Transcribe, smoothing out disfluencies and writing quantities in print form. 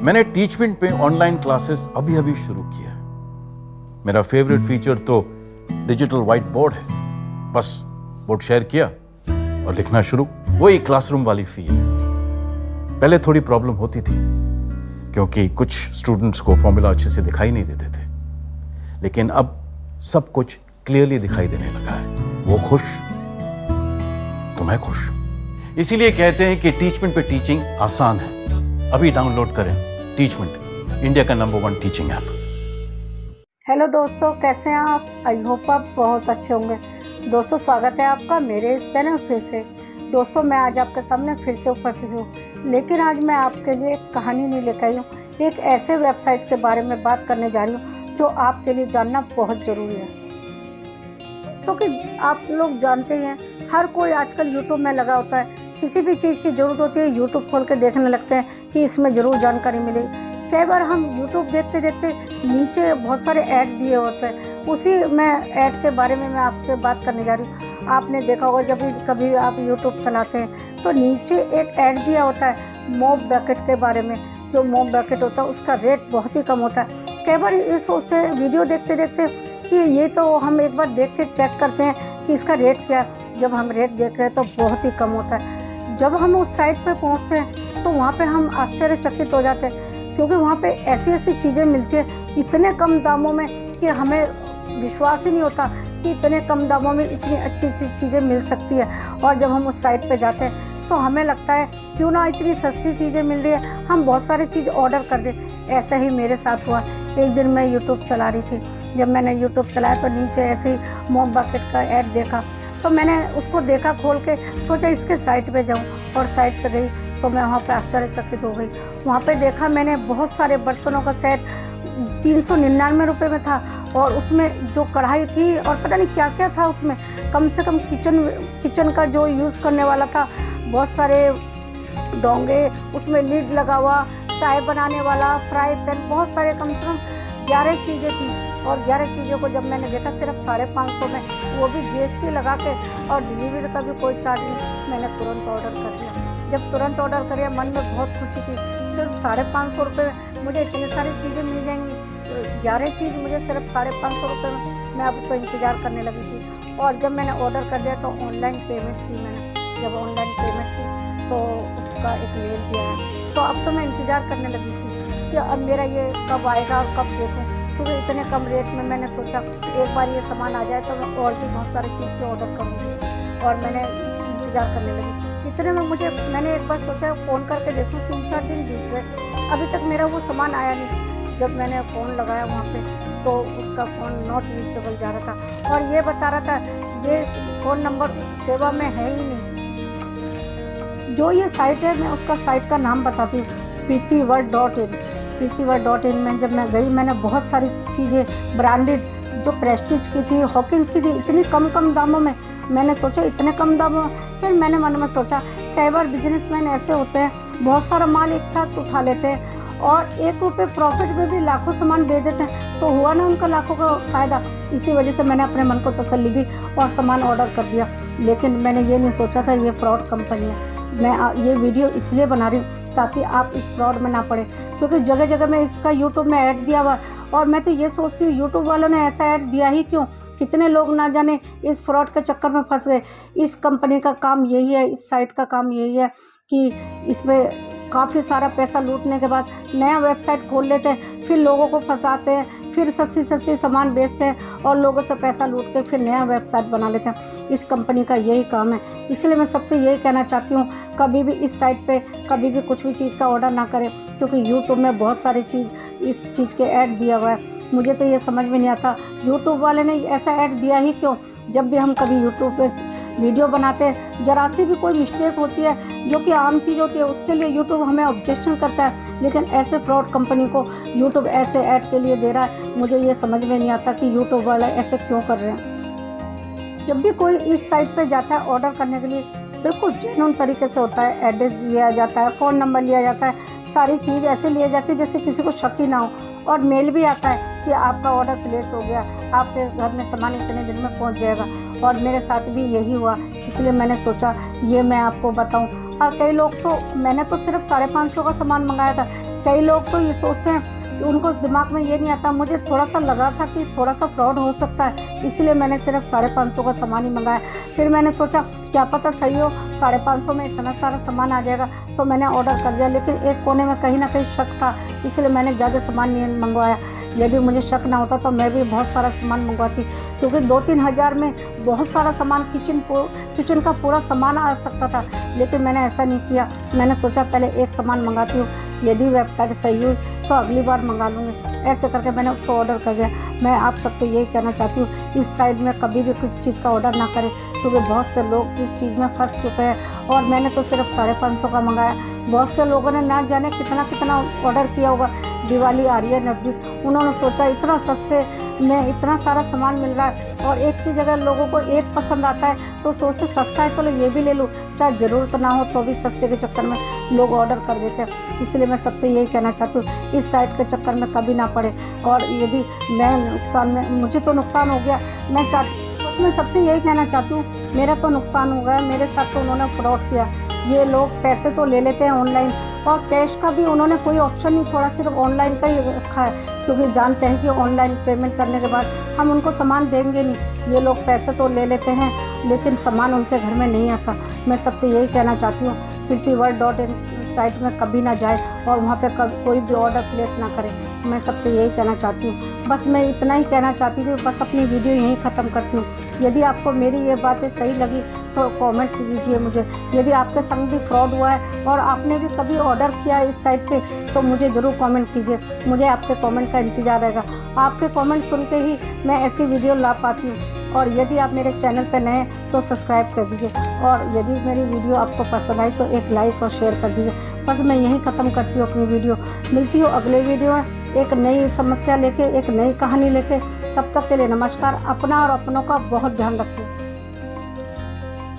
मैंने टीचमेंट पे online classes अभी शुरू किया है। मेरा फेवरेट फीचर तो डिजिटल व्हाइट बोर्ड है। बस बोर्ड शेयर किया और लिखना शुरू। वही क्लासरूम वाली फील। पहले थोड़ी प्रॉब्लम होती थी क्योंकि कुछ स्टूडेंट्स को फॉर्मूला अच्छे से दिखाई नहीं देते थे, लेकिन अब सब कुछ क्लियरली दिखाई देने लगा है। वो खुश तो मैं खुश। इसीलिए कहते हैं कि टीचमेंट पे टीचिंग आसान है। अभी डाउनलोड करें टीचमेंट, इंडिया का नंबर 1 टीचिंग ऐप। हेलो दोस्तों, कैसे हैं आप? आई होप आप बहुत अच्छे होंगे। दोस्तों, स्वागत है आपका मेरे इस चैनल फिर से। दोस्तों, मैं आज आपके सामने फिर से उपस्थित हूँ, लेकिन आज मैं आपके लिए एक कहानी नहीं लेकर आई हूँ। एक ऐसे वेबसाइट के बारे में बात करने जा रही हूँ जो आपके लिए जानना बहुत ज़रूरी है, क्योंकि आप लोग जानते हैं हर कोई आजकल यूट्यूब में लगा होता है। किसी भी चीज़ की ज़रूरत होती है, यूट्यूब खोल के देखने लगते हैं कि इसमें ज़रूर जानकारी मिलेगी। कई बार हम यूट्यूब देखते देखते नीचे बहुत सारे ऐड दिए होते हैं, उसी में ऐड के बारे में मैं आपसे बात करने जा रही हूँ। आपने देखा होगा जब भी कभी आप यूट्यूब चलाते हैं तो नीचे एक ऐड दिया होता है मॉप बकेट के बारे में। जो मॉप बकेट होता है उसका रेट बहुत ही कम होता है। कई बार ये सोचते हैं वीडियो देखते देखते कि ये तो हम एक बार देख के चेक करते हैं कि इसका रेट क्या है। जब हम रेट देख रहे हैं तो बहुत ही कम होता है। जब हम उस साइट पर पहुँचते हैं तो वहाँ पर हम आश्चर्यचकित हो जाते हैं, क्योंकि वहाँ पे ऐसी ऐसी चीज़ें मिलती है इतने कम दामों में कि हमें विश्वास ही नहीं होता कि इतने कम दामों में इतनी अच्छी अच्छी चीज़ें मिल सकती है। और जब हम उस साइट पे जाते हैं तो हमें लगता है क्यों ना इतनी सस्ती चीज़ें मिल रही है, हम बहुत सारी चीज़ ऑर्डर कर दें। ऐसा ही मेरे साथ हुआ। एक दिन मैं यूट्यूब चला रही थी। जब मैंने यूट्यूब चलाया तो नीचे ऐसे ही मॉप बकेट का ऐड देखा, तो मैंने उसको देखा खोल के, सोचा इसके साइट पर जाऊँ, और साइट पर गई तो मैं वहाँ पर आश्चर्यचकित हो गई। वहाँ पे देखा मैंने बहुत सारे बर्तनों का सेट 399 रुपये में था, और उसमें जो कढ़ाई थी और पता नहीं क्या क्या था उसमें, कम से कम किचन का जो यूज़ करने वाला था, बहुत सारे डोंगे, उसमें लीड लगा हुआ, चाय बनाने वाला, फ्राई पैन, बहुत सारे, कम से कम 11 चीज़ें थी। और 11 चीज़ों को जब मैंने देखा सिर्फ 550 में, वो भी GST लगा के, और डिलीवरी का भी कोई चार्ज नहीं। मैंने तुरंत ऑर्डर कर दिया। जब तुरंत ऑर्डर करिए, मन में बहुत खुशी थी। सिर्फ 550 रुपये में मुझे इतनी सारी चीज़ें मिल जाएंगी। 11 चीज़ मुझे सिर्फ 550 रुपये में। मैं अब तो इंतज़ार करने लगी थी। और जब मैंने ऑर्डर कर दिया तो ऑनलाइन पेमेंट की मैंने। जब ऑनलाइन पेमेंट की तो उसका एक मेल दिया है। तो अब तो मैं इंतज़ार करने लगी थी कि अब मेरा ये कब आएगा और कब देखूँ, क्योंकि इतने कम रेट में मैंने सोचा एक बार ये सामान आ जाए तो मैं और भी बहुत सारी चीज़ के ऑर्डर करूँगी। और मैंने इंतज़ार करने लगी। इतने में मैंने एक बार सोचा फ़ोन करके देखूँ, 3-4 दिन बीत गए, अभी तक मेरा वो सामान आया नहीं। जब मैंने फ़ोन लगाया वहाँ पे तो उसका फ़ोन नॉट रीचेबल जा रहा था, और ये बता रहा था ये फ़ोन नंबर सेवा में है ही नहीं। जो ये साइट है, मैं उसका साइट का नाम बताती हूँ, preetiworld.in। preetiworld.in में जब मैं गई, मैंने बहुत सारी चीज़ें ब्रांडेड जो प्रेस्टीज की थी, हॉकिंस की थी, इतनी कम दामों में। मैंने सोचा इतने कम दामों में, फिर मैंने मन में सोचा कई बार बिजनेसमैन ऐसे होते हैं, बहुत सारा माल एक साथ उठा लेते हैं और 1 रुपये प्रॉफिट में भी लाखों सामान बेच देते हैं, तो हुआ ना उनका लाखों का फ़ायदा। इसी वजह से मैंने अपने मन को तसल्ली दी और सामान ऑर्डर कर दिया। लेकिन मैंने ये नहीं सोचा था ये फ्रॉड कंपनी है। मैं ये वीडियो इसलिए बना रही हूँ ताकि आप इस फ्रॉड में ना पड़े, क्योंकि जगह जगह में इसका यूट्यूब में ऐड दिया हुआ। और मैं तो ये सोचती हूँ यूट्यूब वालों ने ऐसा ऐड दिया ही क्यों, कितने लोग ना जाने इस फ्रॉड के चक्कर में फंस गए। इस कंपनी का काम यही है, इस साइट का काम यही है कि इसमें काफ़ी सारा पैसा लूटने के बाद नया वेबसाइट खोल लेते हैं, फिर लोगों को फंसाते हैं, फिर सस्ती सामान बेचते हैं और लोगों से पैसा लूट के फिर नया वेबसाइट बना लेते हैं। इस कंपनी का यही काम है। इसलिए मैं सबसे यही कहना चाहती हूँ, कभी भी इस साइट पे कभी भी कुछ भी चीज़ का ऑर्डर ना करें, क्योंकि यूट्यूब में बहुत सारी इस चीज़ के ऐड दिया हुआ है। मुझे तो ये समझ में नहीं आता यूट्यूब वाले ने ऐसा ऐड दिया ही क्यों। जब भी हम कभी यूट्यूब पे वीडियो बनाते हैं, जरा सी भी कोई मिस्टेक होती है जो कि आम चीज़ होती है, उसके लिए यूट्यूब हमें ऑब्जेक्शन करता है, लेकिन ऐसे फ्रॉड कंपनी को यूट्यूब ऐसे ऐड के लिए दे रहा है। मुझे ये समझ में नहीं आता कि यूट्यूब वाले ऐसे क्यों कर रहे हैं। जब भी कोई इस साइट पर जाता है ऑर्डर करने के लिए, बिल्कुल जेन्युइन तरीके से होता है। एड्रेस लिया जाता है, फ़ोन नंबर लिया जाता है, सारी चीज़ ऐसे लिए जाती है जैसे किसी को शक ही ना हो। और मेल भी आता है कि आपका ऑर्डर प्लेस हो गया, आपके घर में सामान इतने दिन में पहुंच जाएगा। और मेरे साथ भी यही हुआ, इसलिए मैंने सोचा ये मैं आपको बताऊं। और कई लोग तो, मैंने तो सिर्फ 550 का सामान मंगाया था, कई लोग तो ये सोचते हैं कि उनको दिमाग में ये नहीं आता। मुझे थोड़ा सा लगा था कि थोड़ा सा फ्रॉड हो सकता है, इसलिए मैंने सिर्फ 550 का सामान ही मंगाया। फिर मैंने सोचा क्या पता सही हो, 550 में इतना सारा सामान आ जाएगा, तो मैंने ऑर्डर कर दिया। लेकिन एक कोने में कहीं ना कहीं शक था, इसलिए मैंने ज़्यादा सामान नहीं मंगवाया। यदि मुझे शक ना होता तो मैं भी बहुत सारा सामान मंगवाती, क्योंकि 2-3 हज़ार में बहुत सारा सामान किचन का पूरा सामान आ सकता था। लेकिन मैंने ऐसा नहीं किया। मैंने सोचा पहले एक सामान मंगाती हूँ, यदि वेबसाइट सही हुई तो अगली बार मंगा लूँगी। ऐसे करके मैंने उसको ऑर्डर कर दिया। मैं आप सबसे यही कहना चाहती हूँ, इस साइट में कभी भी किसी चीज़ का ऑर्डर ना करें, क्योंकि बहुत से लोग इस चीज़ में फंस चुके हैं। और मैंने तो सिर्फ 550 का मंगाया। बहुत से लोगों ने ना जाने कितना ऑर्डर किया होगा। दिवाली आ रही है नज़दीक, उन्होंने सोचा इतना सस्ते में इतना सारा सामान मिल रहा है और एक की जगह लोगों को एक पसंद आता है तो सोचते सस्ता है चलो ये भी ले लूँ, चाहे ज़रूरत ना हो तो भी सस्ते के चक्कर में लोग ऑर्डर कर देते हैं। इसलिए मैं सबसे यही कहना चाहती हूँ, इस साइट के चक्कर में कभी ना पड़े। और यदि मुझे तो नुकसान हो गया, मैं सबसे यही कहना चाहती हूँ, मेरा तो नुकसान हो गया, मेरे साथ तो उन्होंने फ्रॉड किया। ये लोग पैसे तो ले लेते हैं ऑनलाइन, और कैश का भी उन्होंने कोई ऑप्शन नहीं छोड़ा, सिर्फ ऑनलाइन का ही रखा है, क्योंकि जानते हैं कि ऑनलाइन पेमेंट करने के बाद हम उनको सामान देंगे नहीं। ये लोग पैसे तो ले लेते हैं लेकिन सामान उनके घर में नहीं आता। मैं सबसे यही कहना चाहती हूँ, filthyworld.in साइट में कभी ना जाए और वहाँ पे कोई भी ऑर्डर प्लेस ना करें। मैं सबसे यही कहना चाहती हूँ। बस मैं इतना ही कहना चाहती थी, बस अपनी वीडियो यहीं ख़त्म करती हूँ। यदि आपको मेरी ये बातें सही लगी तो कमेंट कीजिए मुझे। यदि आपके संग भी फ्रॉड हुआ है और आपने भी कभी ऑर्डर किया है इस साइट पे तो मुझे ज़रूर कमेंट कीजिए। मुझे आपके कमेंट का इंतज़ार रहेगा। आपके कमेंट सुन के ही मैं ऐसी वीडियो ला पाती हूँ। और यदि आप मेरे चैनल पर नए हैं तो सब्सक्राइब कर दीजिए, और यदि मेरी वीडियो आपको पसंद आई तो एक लाइक और शेयर कर दीजिए। बस मैं यहीं ख़त्म करती हूँ अपनी वीडियो। मिलती हूँ अगले वीडियो में एक नई समस्या लेके, एक नई कहानी लेके। तब तक के लिए नमस्कार। अपना और अपनों का बहुत ध्यान रखिए।